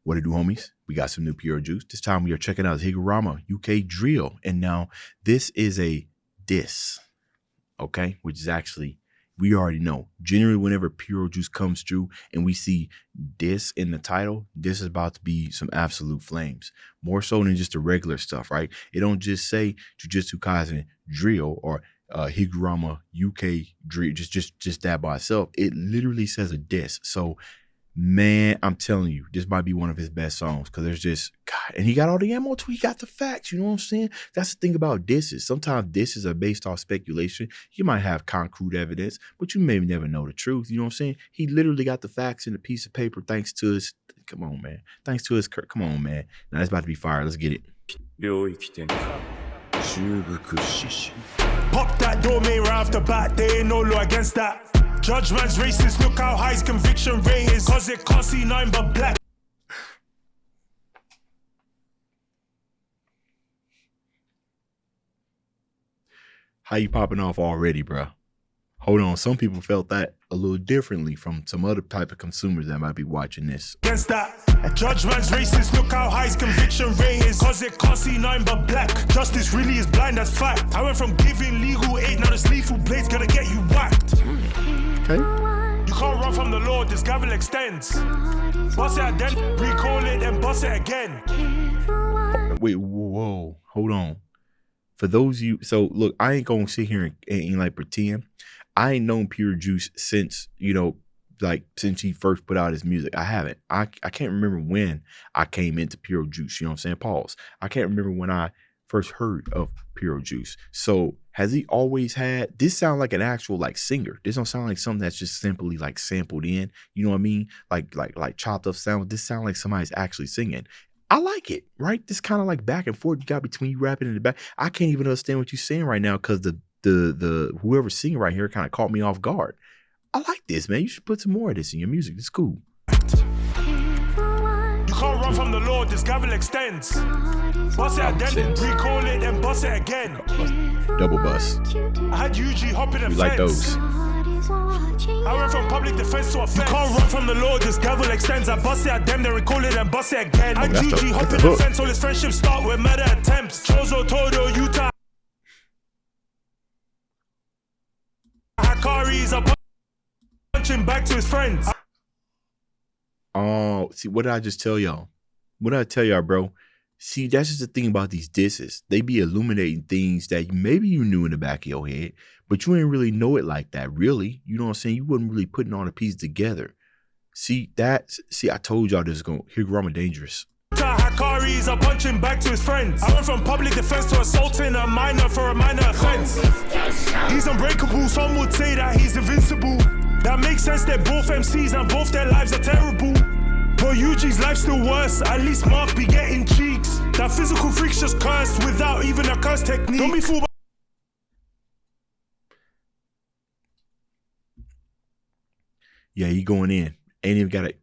What it do, homies? We got some new Pure Juice. This time we are checking out HIGURUMA UK Drill. And now this is a diss, okay? Which is actually, we already know. Generally, whenever Pure Juice comes through and we see diss in the title, this is about to be some absolute flames. More so than just the regular stuff, right? It don't just say Jujutsu Kaisen Drill or HIGURUMA UK Drill, just that by itself. It literally says a diss. So, man, I'm telling you, this might be one of his best songs because there's just, God, and he got all the ammo too. He got the facts. You know what I'm saying? That's the thing about disses. Sometimes disses are based off speculation. You might have concrete evidence, but you may never know the truth. You know what I'm saying? He literally got the facts in a piece of paper thanks to his, come on, man. Thanks to his, come on, man. Now it's about to be fire. Let's get it. Pop that domain right off the bat. There ain't no law against that. Judge man's racist, look how high his conviction rate is. Cause it can't see nine but black. How you popping off already, bro? Hold on, some people felt that a little differently from some other type of consumers that might be watching this. Against that. Judge man's racist, look how high his conviction rate is. Cause it can't see nine but black. Justice really is blind, that's fact. I went from giving legal aid, now this lethal blade's gonna get you whacked. Okay. You can't run from the law, this gavel extends. Bust it then, recall it, and bust it again. Wait, whoa, hold on. For those of you, so look, I ain't gonna sit here and like pretend. I ain't known Pure Juice since, you know, like since he first put out his music. I haven't. I can't remember when I came into Pure Juice. You know what I'm saying? Pause. I can't remember when I first heard of Pure Juice. So has he always had, this sound like an actual like singer. This don't sound like something that's just simply like sampled in. You know what I mean? Like chopped up sound. This sound like somebody's actually singing. I like it, right? This kind of like back and forth you got between you rapping in the back. I can't even understand what you're saying right now because the whoever's singing right here kind of caught me off guard. I like this, man. You should put some more of this in your music. It's cool. You can't run from the law, this gavel extends. Bust it then, recall it, and bust it again. Double bust. I had Yuji hopping a fence. Like those. I went from public defense to offense. You can't run from the law, this gavel extends. I bust it at them, then recall it and bust it again. I had Yuji hopping the fence, all his friendships start with murder attempts. Chozo, Todo, Utah. Hakari's are punching back to his friends. Oh, see, what did I just tell y'all? What did I tell y'all, bro? See, that's just the thing about these disses. They be illuminating things that maybe you knew in the back of your head, but you ain't really know it like that, really. You know what I'm saying? You wasn't really putting all the pieces together. See, I told y'all this is going to HIGURUMA dangerous. Hakari's are punching back to his friends. I went from public defense to assaulting a minor for a minor offense. He's unbreakable, some would say that he's invincible. That makes sense, they're both MCs and both their lives are terrible. But Yuji's life's still worse, at least Mark be getting cheeks. That physical freak's just cursed without even a curse technique. Don't be fooled by yeah, he going in. Ain't even got it.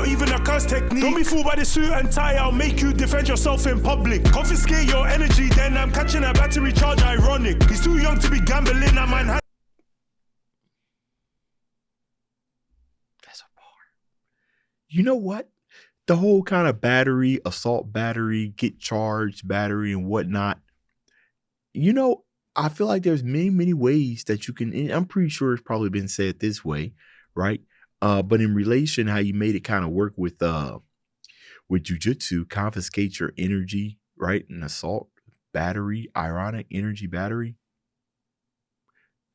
Even a curse technique. Don't be fooled by the suit and tie, I'll make you defend yourself in public. Confiscate your energy, then I'm catching a battery charge, ironic. He's too young to be gambling, a man has. That's a bar. You know what? The whole kind of battery, assault battery, get charged battery and whatnot. You know, I feel like there's many ways that you can, and I'm pretty sure it's probably been said this way, right? But in relation, how you made it kind of work with Jujutsu, confiscate your energy, right? An assault battery, ironic energy battery.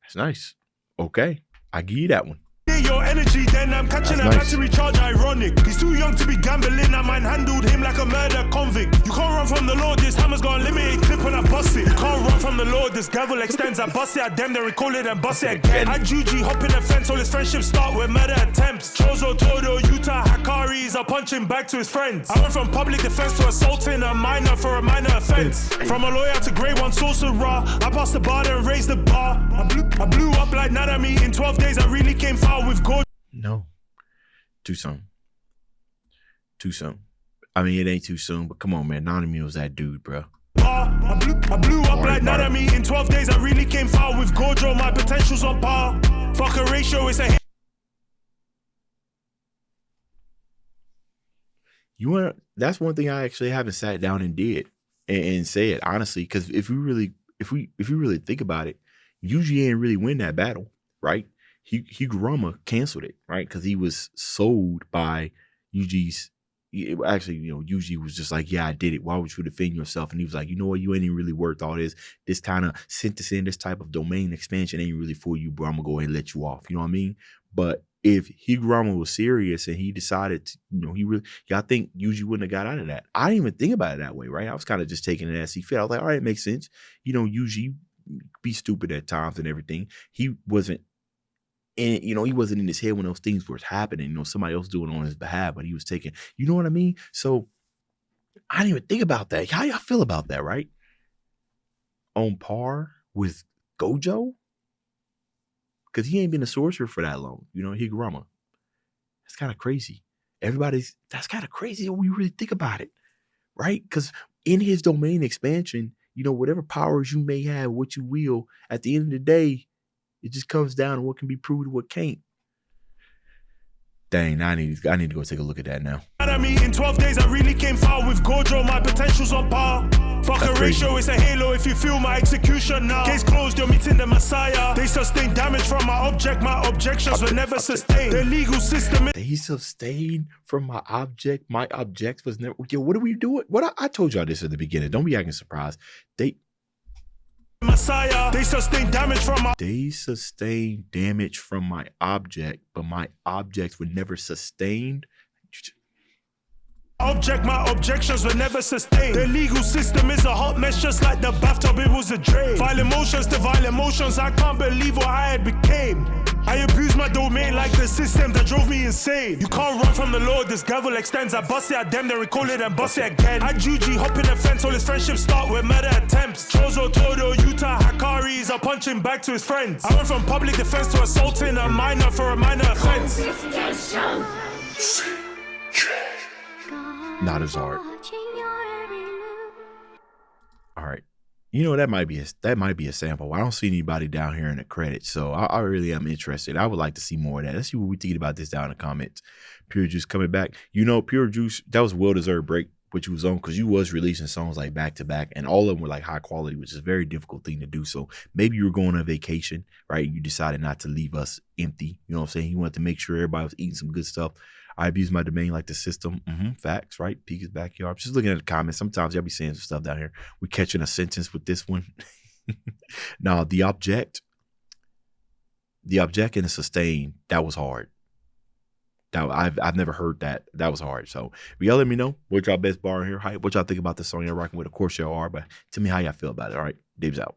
That's nice. Okay, I give you that one. Your energy, then I'm catching a battery charge, ironic. He's too young to be gambling, I man handled him like a murder convict. You can't run from the law, this hammer's got a limited clip when I bust it. You can't run from the law, this gavel extends. I bust it at them, then recall it and bust it again. I Juji hopping the fence, all his friendships start with murder attempts. Chozo, Todo, Utah, Hakari's are punching back to his friends. I went from public defense to assaulting a minor for a minor offense. From a lawyer to grade 1 sorcerer, I passed the bar and raised the bar. I blew up like Nanami. In 12 days I really came far with gold. No, too soon. Too soon. I mean, it ain't too soon, but come on, man. Nanami was that dude, bro. I blew up like Nanami. In 12 days, I really came far with Gojo. My potential's on par. Fuck a ratio, it's a hit. That's one thing I actually haven't sat down and did and said honestly, because if we really think about it, Yuji didn't really win that battle, right? Higuruma canceled it, right? Because he was sold by Yuji's. Actually, Yuji was just like, yeah, I did it. Why would you defend yourself? And he was like, you know what? You ain't even really worth all this. This kind of synthesis, this type of domain expansion ain't really for you, bro. I'm gonna go ahead and let you off. You know what I mean? But if Higuruma was serious and he decided to, I think Yuji wouldn't have got out of that. I didn't even think about it that way, right? I was kind of just taking it as he felt. I was like, all right, it makes sense. Yuji be stupid at times and everything. He wasn't. And, he wasn't in his head when those things were happening. Somebody else doing it on his behalf, but he was taking, you know what I mean? So I didn't even think about that. How y'all feel about that, right? On par with Gojo? Because he ain't been a sorcerer for that long. Higuruma. That's kind of crazy. That's kind of crazy when you really think about it, right? Because in his domain expansion, whatever powers you may have, what you will, at the end of the day, it just comes down to what can be proved and what can't. Dang, I need to go take a look at that now. In 12 days, I really came far with Gojo. My potential's on par. Fuck a ratio, it's a halo if you feel my execution now. Case closed, you're meeting the Messiah. They sustain damage from my object. My objections were never sustained. The legal system. They sustained from my object. My object was never. Yo, what are we doing? I told y'all this at the beginning. Don't be acting surprised. Messiah. They sustain damage from my object, but my objects were never sustained. My objections were never sustained. The legal system is a hot mess, just like the bathtub, it was a drain. Vile emotions to vile emotions, I can't believe what I had became. I abuse my domain like the system that drove me insane. You can't run from the Lord, this gavel extends. I bust it at them, then recall it and bust it again. I Juji, hop in the fence, all his friendships start with murder attempts. Chozo, Todo, Utah, Hakaris are punching back to his friends. I went from public defense to assaulting a minor for a minor offense. Not as hard. All right. That might be a sample. I don't see anybody down here in the credits, so I really am interested. I would like to see more of that. Let's see what we think about this down in the comments. Pure Juice coming back. Pure Juice, that was a well-deserved break, which you was on, because you was releasing songs like back to back, and all of them were like high quality, which is a very difficult thing to do. So maybe you were going on vacation, right? You decided not to leave us empty. You know what I'm saying? You wanted to make sure everybody was eating some good stuff. I abuse my domain like the system. Facts, right? Peek his backyard. Just looking at the comments. Sometimes y'all be saying some stuff down here. We catching a sentence with this one. Now, the object and the sustain, that was hard. I've never heard that. That was hard. So y'all let me know what y'all best bar in here. What y'all think about this song y'all rocking with. Of course y'all are, but tell me how y'all feel about it. All right, Dave's out.